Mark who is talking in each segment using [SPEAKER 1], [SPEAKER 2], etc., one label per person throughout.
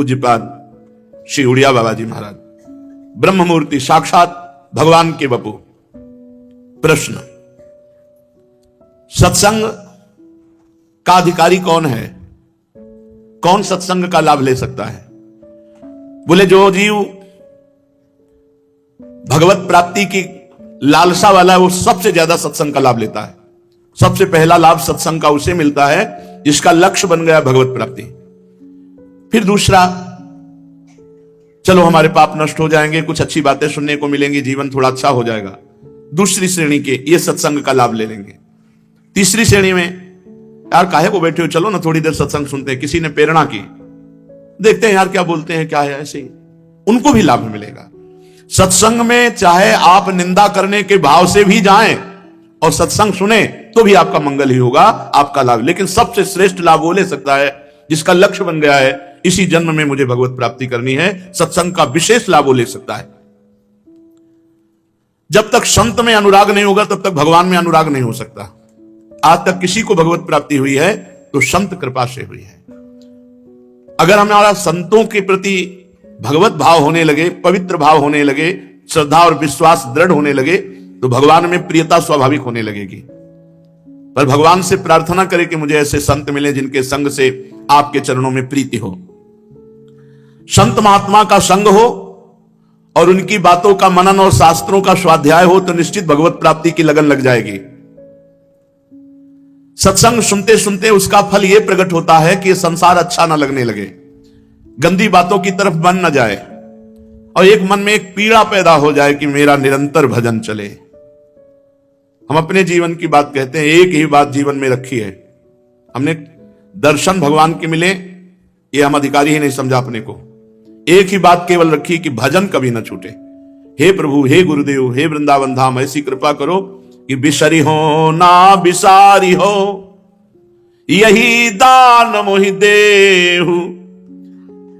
[SPEAKER 1] पूज्यपाद श्री उड़िया बाबा जी महाराज, ब्रह्म मूर्ति साक्षात भगवान के बपू। प्रश्न, सत्संग का अधिकारी कौन है? कौन सत्संग का लाभ ले सकता है? बोले जो जीव भगवत प्राप्ति की लालसा वाला है वो सबसे ज्यादा सत्संग का लाभ लेता है। सबसे पहला लाभ सत्संग का उसे मिलता है जिसका लक्ष्य बन गया भगवत प्राप्ति। फिर दूसरा, चलो हमारे पाप नष्ट हो जाएंगे, कुछ अच्छी बातें सुनने को मिलेंगी, जीवन थोड़ा अच्छा हो जाएगा। दूसरी श्रेणी के ये सत्संग का लाभ ले लेंगे। तीसरी श्रेणी में, यार काहे को बैठे हो, चलो ना थोड़ी देर सत्संग सुनते हैं, किसी ने प्रेरणा की, देखते हैं यार क्या बोलते हैं, क्या है, ऐसे ही उनको भी लाभ मिलेगा। सत्संग में चाहे आप निंदा करने के भाव से भी जाएं और सत्संग सुने तो भी आपका मंगल ही होगा, आपका लाभ। लेकिन सबसे श्रेष्ठ लाभ वो ले सकता है जिसका लक्ष्य बन गया है इसी जन्म में मुझे भगवत प्राप्ति करनी है। सत्संग का विशेष लाभ वो ले सकता है। जब तक संत में अनुराग नहीं होगा तब तक भगवान में अनुराग नहीं हो सकता। आज तक किसी को भगवत प्राप्ति हुई है तो संत कृपा से हुई है। अगर हमारा संतों के प्रति भगवत भाव होने लगे, पवित्र भाव होने लगे, श्रद्धा और विश्वास दृढ़ होने लगे तो भगवान में प्रियता स्वाभाविक होने लगेगी। पर भगवान से प्रार्थना करें कि मुझे ऐसे संत मिले जिनके संग से आपके चरणों में प्रीति हो। संत महात्मा का संग हो और उनकी बातों का मनन और शास्त्रों का स्वाध्याय हो तो निश्चित भगवत प्राप्ति की लगन लग जाएगी। सत्संग सुनते सुनते उसका फल यह प्रकट होता है कि संसार अच्छा ना लगने लगे, गंदी बातों की तरफ मन न जाए और एक मन में एक पीड़ा पैदा हो जाए कि मेरा निरंतर भजन चले। हम अपने जीवन की बात कहते हैं, एक ही बात जीवन में रखी है हमने, दर्शन भगवान के मिले, ये हम अधिकारी ही नहीं समझा अपने को। एक ही बात केवल रखी कि भजन कभी न छूटे। हे प्रभु, हे गुरुदेव, हे वृंदावन धाम, ऐसी कृपा करो कि बिसरी हो ना बिसारी हो, यही दान मोहि देहु।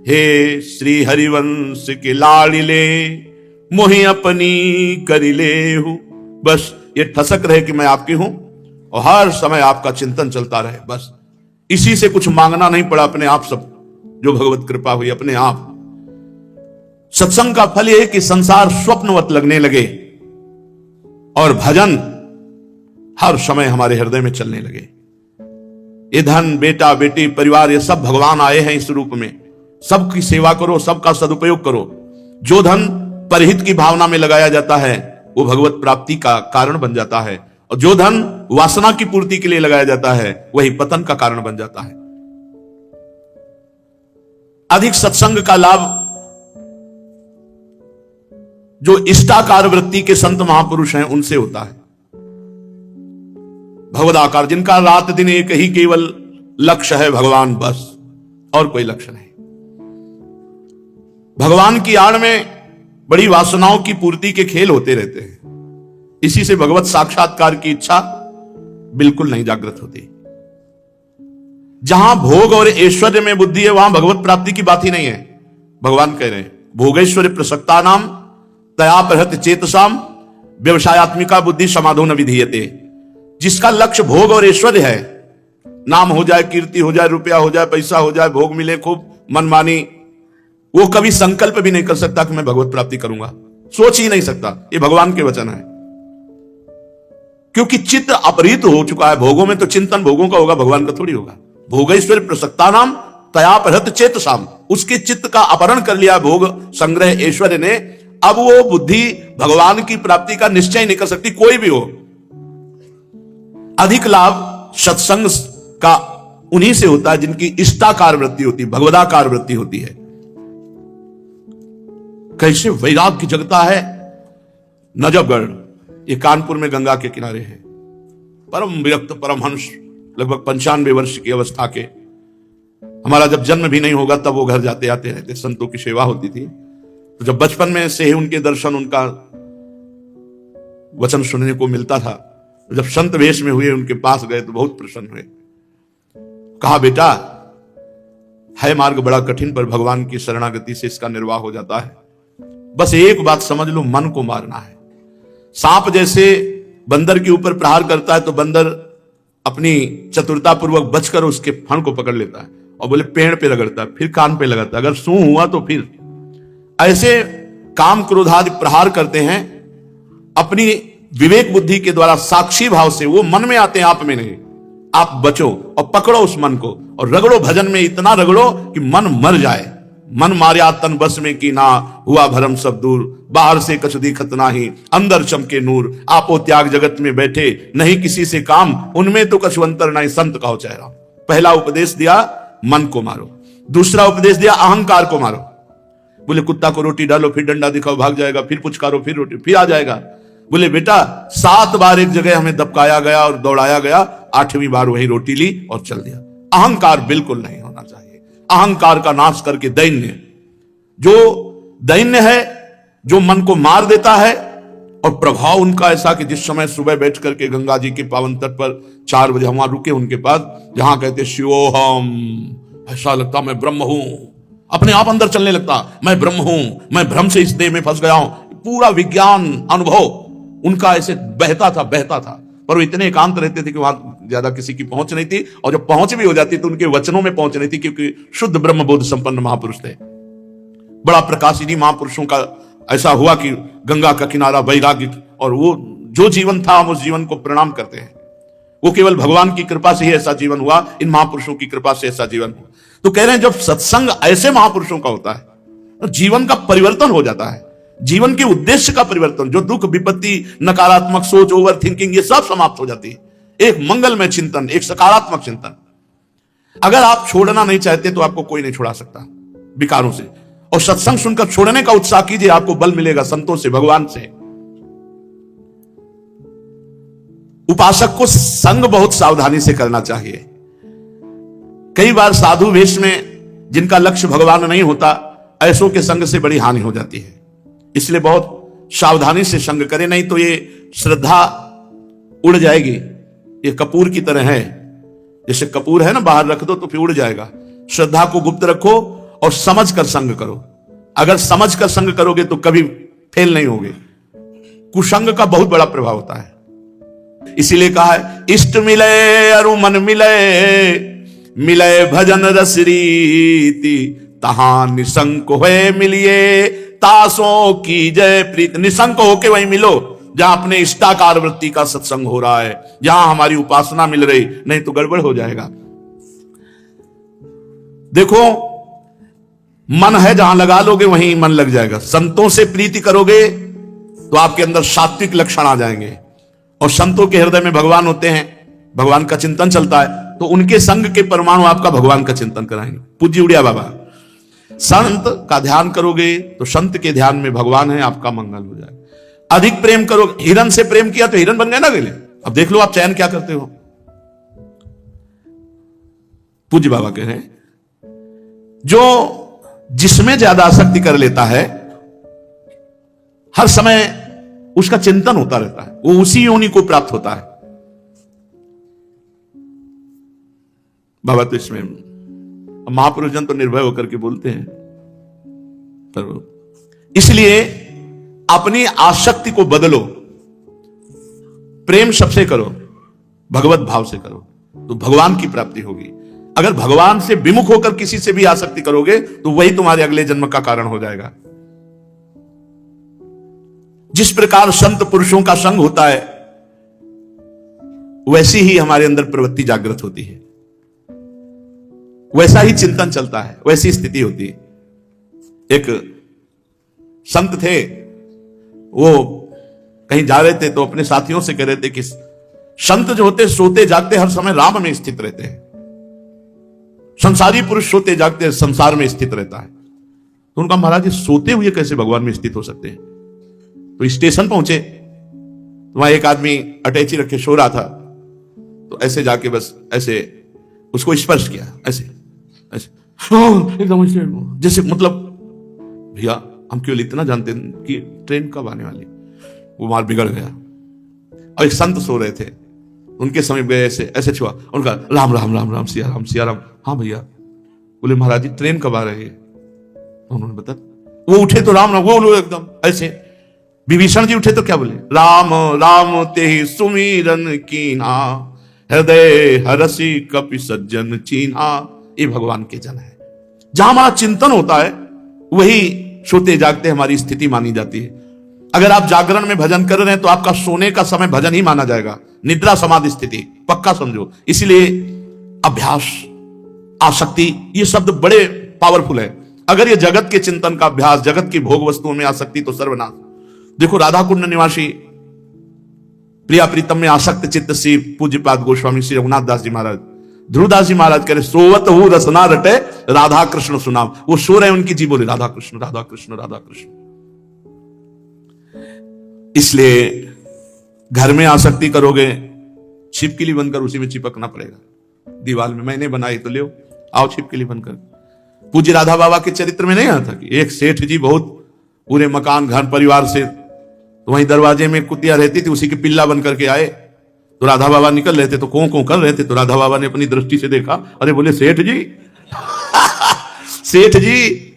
[SPEAKER 1] हे श्री हरिवंश के लाड़िले, मोहि अपनी करी लेहु। बस ये ठसक रहे कि मैं आपकी हूं और हर समय आपका चिंतन चलता रहे। बस इसी से कुछ मांगना नहीं पड़ा, अपने आप सब जो भगवत कृपा हुई अपने आप। सत्संग का फल यह है कि संसार स्वप्नवत लगने लगे और भजन हर समय हमारे हृदय में चलने लगे। ये धन, बेटा, बेटी, परिवार, ये सब भगवान आए हैं इस रूप में। सबकी सेवा करो, सबका सदुपयोग करो। जो धन परहित की भावना में लगाया जाता है वो भगवत प्राप्ति का कारण बन जाता है और जो धन वासना की पूर्ति के लिए लगाया जाता है वही पतन का कारण बन जाता है। अधिक सत्संग का लाभ जो इष्टाकार वृत्ति के संत महापुरुष हैं उनसे होता है। भगवदाकार, जिनका रात दिन एक ही केवल लक्ष्य है भगवान, बस और कोई लक्ष्य नहीं। भगवान की आड़ में बड़ी वासनाओं की पूर्ति के खेल होते रहते हैं। इसी से भगवत साक्षात्कार की इच्छा बिल्कुल नहीं जागृत होती। जहां भोग और ऐश्वर्य में बुद्धि है वहां भगवत प्राप्ति की बात ही नहीं है। भगवान कह रहे हैं, भोगैश्वर्य प्रसक्ता नाम तया प्रहत चेतसाम व्यवसायत्मिका बुद्धि समाधो न विधीयते। जिसका लक्ष्य भोग और ऐश्वर्य है, नाम हो जाए, कीर्ति हो जाए, रुपया हो जाए, पैसा हो जाए, भोग मिले खूब, मनमानी, वो कभी संकल्प भी नहीं कर सकता कि मैं भगवत प्राप्ति करूंगा, सोच ही नहीं सकता। ये भगवान के वचन है। क्योंकि चित्त अपहृत हो चुका है भोगों में, तो चिंतन भोगों का होगा, भगवान का थोड़ी होगा। भोगैश्वर्य प्रसक्ता नाम तयापहृत चेतसाम, उसके चित्त का अपहरण कर लिया भोग संग्रह ऐश्वर्य ने। अब वो बुद्धि भगवान की प्राप्ति का निश्चय नहीं कर सकती, कोई भी हो। अधिक लाभ सत्संग का उन्हीं से होता है जिनकी इष्टाकार वृत्ति होती, भगवदाकार वृत्ति होती है। कैसे वैराग्य जगता है नजफगढ़, ये कानपुर में गंगा के किनारे है। परम विरक्त परमहंस, लगभग 95 वर्ष की अवस्था के, हमारा जब जन्म भी नहीं होगा तब वो घर जाते आते रहते, संतों की सेवा होती थी। तो जब बचपन में से ही उनके दर्शन, उनका वचन सुनने को मिलता था, तो जब संत वेश में हुए उनके पास गए तो बहुत प्रसन्न हुए। कहा, बेटा है मार्ग बड़ा कठिन पर भगवान की शरणागति से इसका निर्वाह हो जाता है। बस एक बात समझ लो, मन को मारना है। सांप जैसे बंदर के ऊपर प्रहार करता है तो बंदर अपनी चतुरता पूर्वक बचकर उसके फण को पकड़ लेता है, और बोले पेड़ पे रगड़ता, फिर कान पे लगाता, अगर सूं हुआ तो फिर। ऐसे काम क्रोधादि प्रहार करते हैं अपनी विवेक बुद्धि के द्वारा, साक्षी भाव से। वो मन में आते हैं, आप में नहीं। आप बचो और पकड़ो उस मन को और रगड़ो, भजन में इतना रगड़ो कि मन मर जाए। मन मार्या तन बस में की ना, हुआ भरम सब दूर, बाहर से कछ दिखत नाही, अंदर चमके नूर। आपो त्याग जगत में बैठे, नहीं किसी से काम, उनमें तो कछुअंतर नहीं, संत कहो चेहरा। पहला उपदेश दिया मन को मारो, दूसरा उपदेश दिया अहंकार को मारो। बोले कुत्ता को रोटी डालो, फिर डंडा दिखाओ भाग जाएगा, फिर पुचकारो, फिर रोटी, फिर आ जाएगा। बोले बेटा 7 बार एक जगह हमें दबकाया गया और दौड़ाया गया, 8वीं बार वही रोटी ली और चल दिया। अहंकार बिल्कुल नहीं होना चाहिए। अहंकार का नाश करके दैन्य, जो दैन्य है, जो मन को मार देता है, और प्रभाव उनका ऐसा कि जिस समय सुबह बैठ करके गंगा जी के पावन तट पर 4 बजे हम वहां रुके उनके पास, जहां कहते शिवोहम, ऐसा लगता मैं ब्रह्म हूं, अपने आप अंदर चलने लगता, मैं ब्रह्म हूं, मैं भ्रम से इस देह में फंस गया हूं। पूरा विज्ञान अनुभव उनका ऐसे बहता था। पर वो इतने एकांत रहते थे कि वहां ज्यादा किसी की पहुंच नहीं थी, और जब पहुंच भी हो जाती तो उनके वचनों में पहुंच नहीं थी, क्योंकि शुद्ध ब्रह्म बोध संपन्न महापुरुष थे। बड़ा प्रकाशिनी महापुरुषों का ऐसा हुआ कि गंगा का किनारा, वैराग्य, और वो जो जीवन था हम उस जीवन को प्रणाम करते हैं। वो केवल भगवान की कृपा से ही ऐसा जीवन हुआ, इन महापुरुषों की कृपा से ऐसा जीवन हुआ। तो कह रहे हैं जब सत्संग ऐसे महापुरुषों का होता है तो जीवन का परिवर्तन हो जाता है, जीवन के उद्देश्य का परिवर्तन। जो दुख, विपत्ति, नकारात्मक सोच, ओवर थिंकिंग, ये सब समाप्त हो जाती है। एक मंगलमय चिंतन, एक सकारात्मक चिंतन। अगर आप छोड़ना नहीं चाहते तो आपको कोई नहीं छुड़ा सकता विकारों से। और सत्संग सुनकर छोड़ने का उत्साह कीजिए, आपको बल मिलेगा संतों से, भगवान से। उपासक को संग बहुत सावधानी से करना चाहिए। कई बार साधु वेश में जिनका लक्ष्य भगवान नहीं होता, ऐसों के संग से बड़ी हानि हो जाती है। इसलिए बहुत सावधानी से संग करें, नहीं तो ये श्रद्धा उड़ जाएगी। ये कपूर की तरह है, जैसे कपूर है ना, बाहर रख दो तो फिर उड़ जाएगा। श्रद्धा को गुप्त रखो और समझ कर संग करो। अगर समझ कर संग करोगे तो कभी फेल नहीं होगे। कुसंग का बहुत बड़ा प्रभाव होता है। इसीलिए कहा है इष्ट मिले अरु मन मिले, मिले भजन रस रीति, तहां निसंक होए मिलिए, तासों की जय प्रीत। निसंक होके वहीं मिलो जहां अपने इष्टाकार वृत्ति का सत्संग हो रहा है, जहां हमारी उपासना मिल रही, नहीं तो गड़बड़ हो जाएगा। देखो मन है, जहां लगा लोगे वहीं मन लग जाएगा। संतों से प्रीति करोगे तो आपके अंदर सात्विक लक्षण आ जाएंगे, और संतों के हृदय में भगवान होते हैं, भगवान का चिंतन चलता है, तो उनके संग के परमाणु आपका भगवान का चिंतन कराएंगे। पूज्य उड़िया बाबा, संत का ध्यान करोगे तो संत के ध्यान में भगवान है, आपका मंगल हो जाएगा। अधिक प्रेम करोगे, हिरन से प्रेम किया तो हिरन बन गए ना गले। अब देख लो आप चयन क्या करते हो। पूज्य बाबा कह रहे हैं जो जिसमें ज्यादा आसक्ति कर लेता है, हर समय उसका चिंतन होता रहता है, वो उसी योनि को प्राप्त होता है। बाबा तो इसमें महापुरुष जन तो निर्भय होकर के बोलते हैं, पर इसलिए अपनी आसक्ति को बदलो, प्रेम सबसे करो, भगवत भाव से करो, तो भगवान की प्राप्ति होगी। अगर भगवान से विमुख होकर किसी से भी आसक्ति करोगे तो वही तुम्हारे अगले जन्म का कारण हो जाएगा। जिस प्रकार संत पुरुषों का संग होता है, वैसी ही हमारे अंदर प्रवृत्ति जागृत होती है, वैसा ही चिंतन चलता है, वैसी स्थिति होती है। एक संत थे, वो कहीं जा रहे थे तो अपने साथियों से कह रहे थे कि संत जो होते सोते जागते हर समय राम में स्थित रहते हैं, संसारी पुरुष सोते जागते संसार में स्थित रहता है। तो उनका महाराज जी सोते हुए कैसे भगवान में स्थित हो सकते हैं। तो स्टेशन पहुंचे तो वहां एक आदमी अटैची रखे सो रहा था, तो ऐसे जाके बस ऐसे उसको स्पर्श किया, ऐसे ऐसे एकदम जैसे, मतलब भैया हम केवल इतना जानते हैं कि ट्रेन कब आने वाली। वो मार बिगड़ गया। और एक संत सो रहे थे, उनके समीप गए, ऐसे ऐसे छुआ, उनका राम राम राम राम सिया राम सिया राम। हाँ भैया। बोले महाराज जी ट्रेन कब आ रही है। उन्होंने बता, वो उठे तो राम राम, वो एकदम ऐसे। विभीषण जी उठे तो क्या बोले, राम राम तेहि सुमिरन कीन्हा, हृदय हरसी कपि सज्जन चीन्हा। ये भगवान के जन है। जहां हमारा चिंतन होता है वही सोते जागते हमारी स्थिति मानी जाती है। अगर आप जागरण में भजन कर रहे हैं तो आपका सोने का समय भजन ही माना जाएगा, निद्रा समाधि स्थिति पक्का समझो। इसलिए अभ्यास, आसक्ति, ये शब्द बड़े पावरफुल है। अगर ये जगत के चिंतन का अभ्यास, जगत की भोग वस्तुओं में आसक्ति, तो सर्वनाश। देखो राधा कुंड निवासी प्रिया प्रीतम में आसक्त चित्त से पूज्यपाद गोस्वामी श्री रघुनाथ दास जी महाराज, ध्रुवदास जी महाराज कह रहे सोवत हूं रसना रटे राधा कृष्ण सुनाम। वो सो रहे उनकी जी बोले राधा कृष्ण राधा कृष्ण राधा कृष्ण। इसलिए घर में आसक्ति करोगे, छिपकली बनकर उसी में चिपकना पड़ेगा। दीवार में मैंने बनाई तो ले आओ छिपकली बनकर। पूज्य राधा बाबा के चरित्र में नहीं आता कि एक सेठ जी बहुत पूरे मकान घर परिवार से, तो वहीं दरवाजे में कुतिया रहती थी, उसी के पिल्ला बन करके आए। तो राधा बाबा निकल रहे थे तो कों कर रहे थे, तो राधा बाबा ने अपनी दृष्टि से देखा, अरे बोले सेठ जी सेठ जी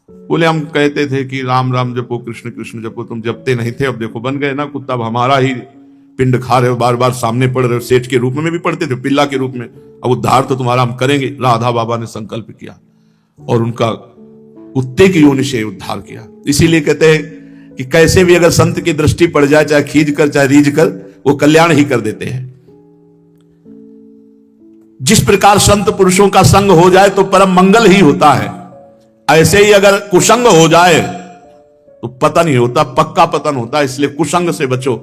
[SPEAKER 1] बोले हम कहते थे कि राम राम जपो कृष्ण कृष्ण जपो, तुम जपते नहीं थे, अब देखो बन गए ना कुत्ता, अब हमारा ही पिंड खा रहे हो, बार बार सामने पड़ रहे हो। सेठ के रूप में भी पढ़ते थे, पिल्ला के रूप में, अब उद्धार तो तुम्हारा हम करेंगे। राधा बाबा ने संकल्प किया और उनका कुत्ते की योनि से उद्धार किया। इसीलिए कहते हैं कि कैसे भी अगर संत की दृष्टि पड़ जाए, चाहे खींच कर चाहे रीझ कर, वो कल्याण ही कर देते हैं। जिस प्रकार संत पुरुषों का संग हो जाए तो परम मंगल ही होता है, ऐसे ही अगर कुसंग हो जाए तो पतन ही होता, पक्का पतन होता। इसलिए कुसंग से बचो।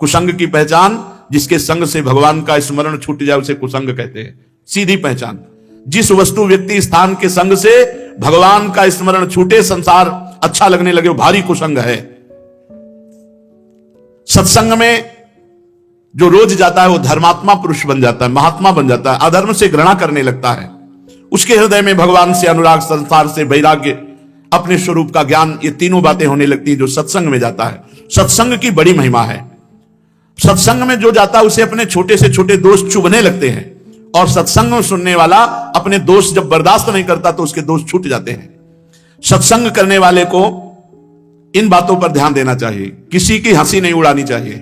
[SPEAKER 1] कुसंग की पहचान, जिसके संग से भगवान का स्मरण छूट जाए उसे कुसंग कहते हैं, सीधी पहचान। जिस वस्तु व्यक्ति स्थान के संग से भगवान का स्मरण छूटे, संसार अच्छा लगने लगे, वो भारी कुसंग है। सत्संग में जो रोज जाता है वो धर्मात्मा पुरुष बन जाता है, महात्मा बन जाता है, अधर्म से घृणा करने लगता है। उसके हृदय में भगवान से अनुराग, संसार से वैराग्य, अपने स्वरूप का ज्ञान, ये तीनों बातें होने लगती हैं जो सत्संग में जाता है। सत्संग की बड़ी महिमा है। सत्संग में जो जाता है उसे अपने छोटे से छोटे दोष चुभने लगते हैं, और सत्संग में सुनने वाला अपने दोष जब बर्दाश्त नहीं करता तो उसके दोष छूट जाते हैं। सत्संग करने वाले को इन बातों पर ध्यान देना चाहिए। किसी की हंसी नहीं उड़ानी चाहिए,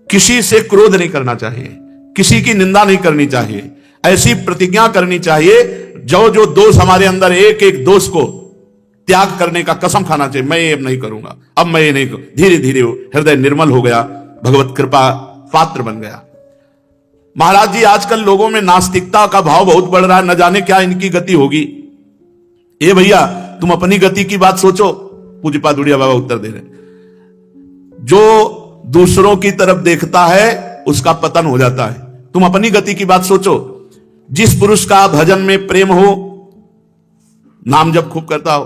[SPEAKER 1] किसी से क्रोध नहीं करना चाहिए, किसी की निंदा नहीं करनी चाहिए। ऐसी प्रतिज्ञा करनी चाहिए जो जो दोष हमारे अंदर, एक एक दोष को त्याग करने का कसम खाना चाहिए। मैं ये अब नहीं करूंगा, अब मैं ये नहीं करूं। धीरे धीरे हृदय निर्मल हो गया, भगवत कृपा पात्र बन गया। महाराज जी आजकल लोगों में नास्तिकता का भाव बहुत बढ़ रहा है, न जाने क्या इनकी गति होगी। ए भैया तुम अपनी गति की बात सोचो। पूज्यपाद उड़िया बाबा उत्तर दे रहे, जो दूसरों की तरफ देखता है उसका पतन हो जाता है। तुम अपनी गति की बात सोचो। जिस पुरुष का भजन में प्रेम हो, नाम जब खूब करता हो,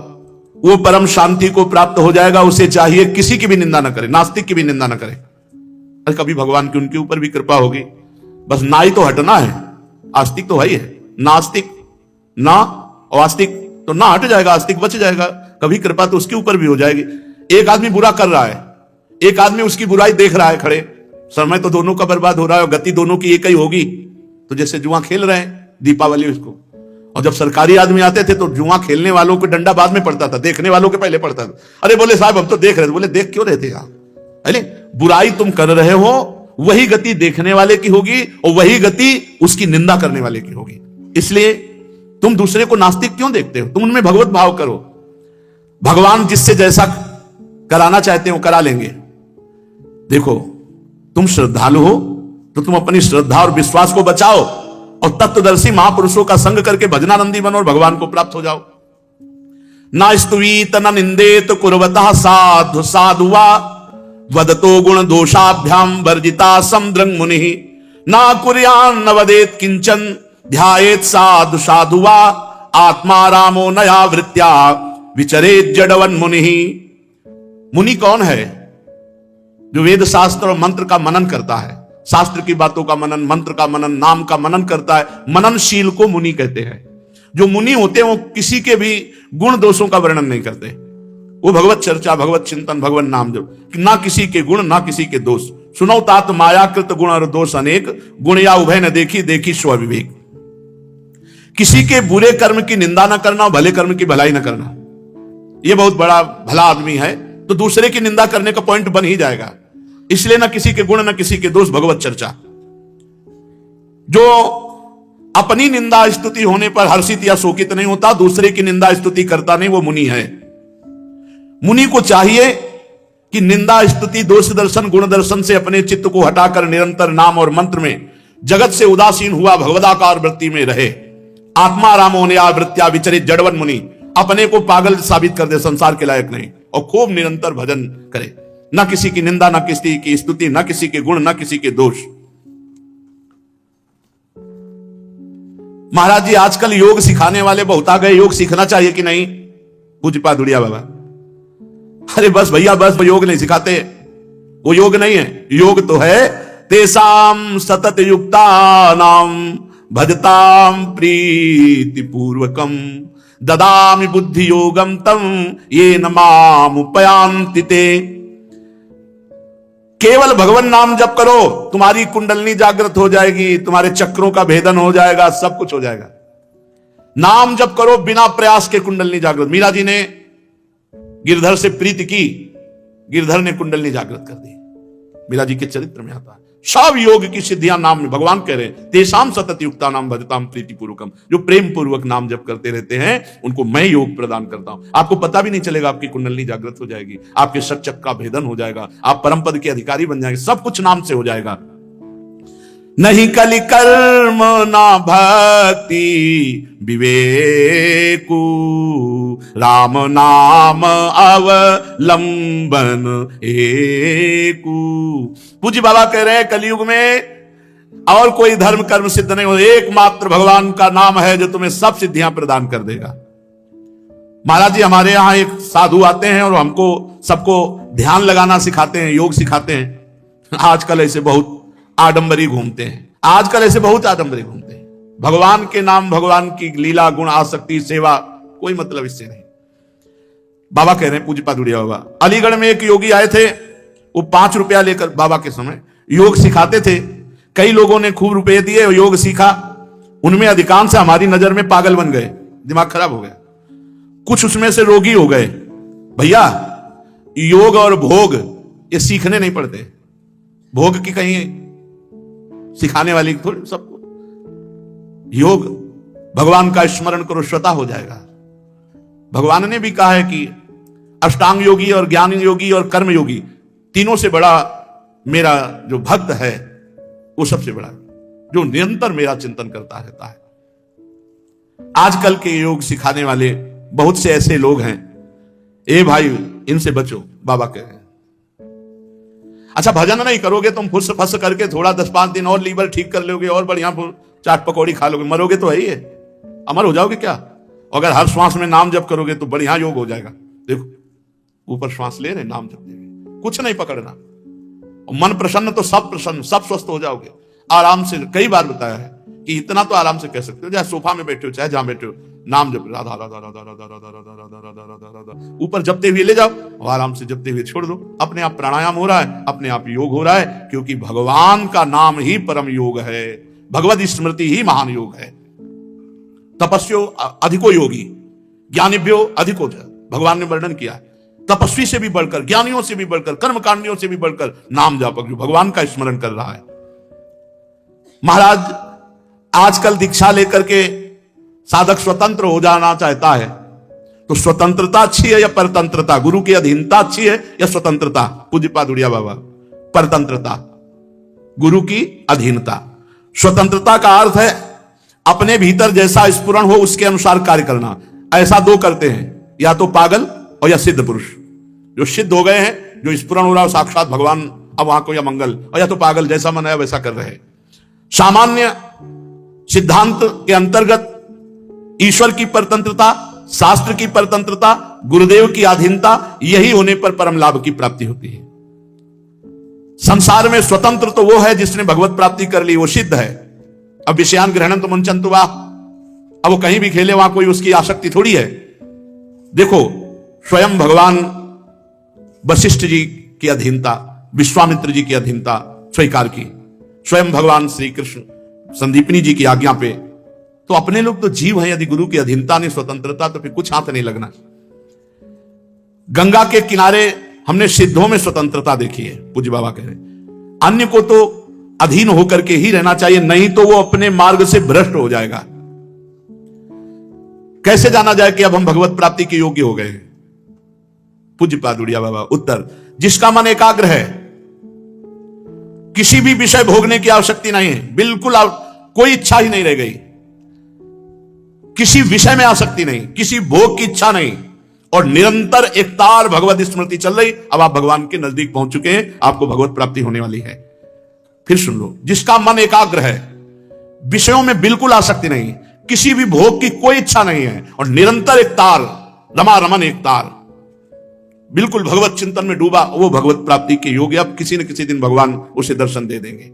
[SPEAKER 1] वो परम शांति को प्राप्त हो जाएगा। उसे चाहिए किसी की भी निंदा न करे, नास्तिक की भी निंदा न करे। अरे कभी भगवान की उनके ऊपर भी कृपा होगी। बस ना ही तो हटना है, आस्तिक तो है ही है। नास्तिक ना और आस्तिक तो ना हट जाएगा, आस्तिक बच जाएगा। कभी कृपा तो उसके ऊपर भी हो जाएगी। एक आदमी बुरा कर रहा है, एक आदमी उसकी बुराई देख रहा है खड़े, समय तो दोनों का बर्बाद हो रहा है और गति दोनों की एक ही होगी। तो जैसे जुआ खेल रहे हैं दीपावली उसको, और जब सरकारी आदमी आते थे तो जुआ खेलने वालों को डंडा बाद में पड़ता था, देखने वालों के पहले पड़ता था। अरे बोले साहब हम तो देख रहे थे। बोले देख क्यों रहे थे आप? अरे बुराई तुम कर रहे हो, वही गति देखने वाले की होगी और वही गति उसकी निंदा करने वाले की होगी। इसलिए तुम दूसरे को नास्तिक क्यों देखते हो? तुम उनमें भगवत भाव करो। भगवान जिससे जैसा कराना चाहते हो करा लेंगे। देखो तुम श्रद्धालु हो तो तुम अपनी श्रद्धा और विश्वास को बचाओ और तत्वदर्शी महापुरुषों का संग करके भजनानंदी बनो और भगवान को प्राप्त हो जाओ। ना स्तुवीत न निंदेत कुर्वतः साधु साधुवा वदतो गुण दोषाभ्याम वर्जिता समद्रंग मुनि ना कुर्यान न वदेत किंचन ध्यायेत साधु साधुवा आत्मा रामो नया वृत्या विचरेत जडवन मुनि। मुनि कौन है? जो वेद शास्त्र और मंत्र का मनन करता है, शास्त्र की बातों का मनन, मंत्र का मनन, नाम का मनन करता है, मननशील को मुनि कहते हैं। जो मुनि होते हैं वो किसी के भी गुण दोषों का वर्णन नहीं करते। वो भगवत चर्चा, भगवत चिंतन, भगवत नाम जो, ना किसी के गुण ना किसी के दोष। सुनो तात मायाकृत गुण और दोष अनेक, गुण या उभय न देखी देखी स्वविवेक। किसी के बुरे कर्म की निंदा न करना, भले कर्म की भलाई न करना। ये बहुत बड़ा भला आदमी है तो दूसरे की निंदा करने का पॉइंट बन ही जाएगा। इसलिए ना किसी के गुण ना किसी के दोष, भगवत चर्चा। जो अपनी निंदा स्तुति होने पर हर्षित या शोकित नहीं होता, दूसरे की निंदा स्तुति करता नहीं, वो मुनि है। मुनि को चाहिए कि निंदा स्तुति दोष दर्शन गुण दर्शन से अपने चित्त को हटाकर निरंतर नाम और मंत्र में जगत से उदासीन हुआ भगवदाकार वृत्ति में रहे। आत्मा राम होने वृत्त्या विचरित जड़वन मुनि, अपने को पागल साबित कर दे, संसार के लायक नहीं, और खूब निरंतर भजन करे, न किसी की निंदा, न किसी की स्तुति, न किसी के गुण, न किसी के दोष। महाराज जी आजकल योग सिखाने वाले बहुत आ गए, योग सीखना चाहिए कि नहीं? पूज्यपाद दुड़िया बाबा, अरे बस भैया बस, वो योग नहीं सिखाते, वो योग नहीं है। योग तो है तेसाम सतत युक्ता नाम भजताम प्रीति पूर्वकम ददामि बुद्धि योगम तम ये नमामुपयांति ते। केवल भगवान नाम जप करो, तुम्हारी कुंडलनी जागृत हो जाएगी, तुम्हारे चक्रों का भेदन हो जाएगा, सब कुछ हो जाएगा। नाम जप करो बिना प्रयास के कुंडलनी जागृत। मीरा जी ने गिरधर से प्रीति की, गिरधर ने कुंडलनी जागृत कर दी। मीरा जी के चरित्र में आता है सब योग की सिद्धियां नाम में। भगवान कह रहे हैं तेसाम सतत युक्ता नाम भजताम प्रीति पूर्वकम, जो प्रेम पूर्वक नाम जप करते रहते हैं उनको मैं योग प्रदान करता हूं। आपको पता भी नहीं चलेगा, आपकी कुंडलनी जागृत हो जाएगी, आपके सच्चक का भेदन हो जाएगा, आप परम पद के अधिकारी बन जाएंगे, सब कुछ नाम से हो जाएगा। नहीं कलि कर्म ना भक्ति विवेकु, राम नाम अवलंबन एकु। पूज्य बाबा कह रहे हैं कलयुग में और कोई धर्म कर्म सिद्ध नहीं हो, एकमात्र भगवान का नाम है जो तुम्हें सब सिद्धियां प्रदान कर देगा। महाराज जी हमारे यहां एक साधु आते हैं और हमको सबको ध्यान लगाना सिखाते हैं, योग सिखाते हैं। आजकल ऐसे बहुत आडंबरी घूमते हैं, आजकल ऐसे बहुत आडंबरी घूमते हैं। भगवान के नाम, भगवान की लीला, गुण, आसक्ति, सेवा, कोई मतलब इससे नहीं। बाबा कह रहे हैं पूज्यपाद दुड़िया बाबा, अलीगढ़ में एक योगी आए थे, वो 5 रुपया लेकर बाबा के समय योग सिखाते थे। कई लोगों ने खूब रुपए दिए और योग सीखा, उनमें अधिकांश हमारी नजर में पागल बन गए, दिमाग खराब हो गया, कुछ उसमें से रोगी हो गए। भैया योग और भोग ये सीखने नहीं पड़ते, भोग की कहीं सिखाने वाली थोड़ी, सबको योग भगवान का स्मरण करो, स्वतः हो जाएगा। भगवान ने भी कहा है कि अष्टांग योगी और ज्ञान योगी और कर्म योगी तीनों से बड़ा मेरा जो भक्त है वो सबसे बड़ा, जो निरंतर मेरा चिंतन करता रहता है। आजकल के योग सिखाने वाले बहुत से ऐसे लोग हैं, ए भाई इनसे बचो, बाबा कह रहे हैं। अच्छा भजन नहीं करोगे तुम, फुस फस करके थोड़ा 10-5 दिन और लीवर ठीक कर लोगे और बढ़िया चाट पकौड़ी खा लोगे, मरोगे तो है ही है, अमर हो जाओगे क्या? अगर हर श्वास में नाम जप करोगे तो बढ़िया योग हो जाएगा। देखो ऊपर श्वास ले रहे, नाम जप देंगे, कुछ नहीं पकड़ना, मन प्रसन्न तो सब प्रसन्न, सब स्वस्थ हो जाओगे आराम से। कई बार बताया है कि इतना तो आराम से कह सकते हो, चाहे सोफा में बैठे हो चाहे जहां बैठे हो, नाम जप राधा राधा राधा राधा राधा राधा राधा राधा राधा, ऊपर जपते हुए ले जाओ और आराम से जपते हुए छोड़ दो, अपने आप प्राणायाम हो रहा है, अपने आप योग हो रहा है, क्योंकि भगवान का नाम ही परम योग है, भगवत स्मृति ही महान योग है। तपस्यो अधिको योगी ज्ञानिभ्यो अधिको, भगवान ने वर्णन किया है, तपस्वी से भी बढ़कर, ज्ञानियों से भी बढ़कर, कर्मकांडियों से भी बढ़कर नाम जापक जो भगवान का स्मरण कर रहा है। महाराज आजकल दीक्षा लेकर के साधक स्वतंत्र हो जाना चाहता है, तो स्वतंत्रता अच्छी है या परतंत्रता? गुरु की अधीनता अच्छी है या स्वतंत्रता? पूज्यपाद दुड़िया बाबा, परतंत्रता, गुरु की अधीनता। स्वतंत्रता का अर्थ है अपने भीतर जैसा स्फुरण हो उसके अनुसार कार्य करना। ऐसा दो करते हैं, या तो पागल और या सिद्ध पुरुष, जो सिद्ध हो गए हैं, जो स्फुरण हो रहा है साक्षात भगवान अब वहां को या मंगल, और या तो पागल जैसा मन है वैसा कर रहे हैं। सामान्य सिद्धांत के अंतर्गत ईश्वर की परतंत्रता, शास्त्र की परतंत्रता, गुरुदेव की अधीनता, यही होने पर परम लाभ की प्राप्ति होती है। संसार में स्वतंत्र तो वो है जिसने भगवत प्राप्ति कर ली, वो सिद्ध है। अब विषयान ग्रहणं तो मुंचन्तु वा, अब वो कहीं भी खेले वहां कोई उसकी आसक्ति थोड़ी है। देखो स्वयं भगवान वशिष्ठ जी की अधीनता, विश्वामित्र जी की अधीनता स्वीकार की, स्वयं भगवान श्री कृष्ण संदीपनी जी की आज्ञा पे। तो अपने लोग तो जीव हैं, यदि गुरु की अधीनता नहीं, स्वतंत्रता, तो फिर कुछ हाथ नहीं लगना। गंगा के किनारे हमने सिद्धों में स्वतंत्रता देखी है, पूज्य बाबा कह रहे हैं। अन्य को तो अधीन होकर के ही रहना चाहिए, नहीं तो वो अपने मार्ग से भ्रष्ट हो जाएगा। कैसे जाना जाए कि अब हम भगवत प्राप्ति के योग्य हो गए? पूज्य पादुड़िया बाबा उत्तर, जिसका मन एकाग्र है, किसी भी विषय भोगने की आवश्यकता नहीं है, बिल्कुल कोई इच्छा ही नहीं रह गई, किसी विषय में आसक्ति नहीं, किसी भोग की इच्छा नहीं, और निरंतर एकतार भगवत स्मृति चल रही। अब आप भगवान के नजदीक पहुंच चुके हैं, आपको भगवत प्राप्ति होने वाली है। फिर सुन लो, जिसका मन एकाग्र है, विषयों में बिल्कुल आसक्ति नहीं, किसी भी भोग की कोई इच्छा नहीं है, और निरंतर एकतार, रमा रमन एकतार, बिल्कुल भगवत चिंतन में डूबा, वो भगवत प्राप्ति के योग्य। अब किसी न किसी दिन भगवान उसे दर्शन दे देंगे।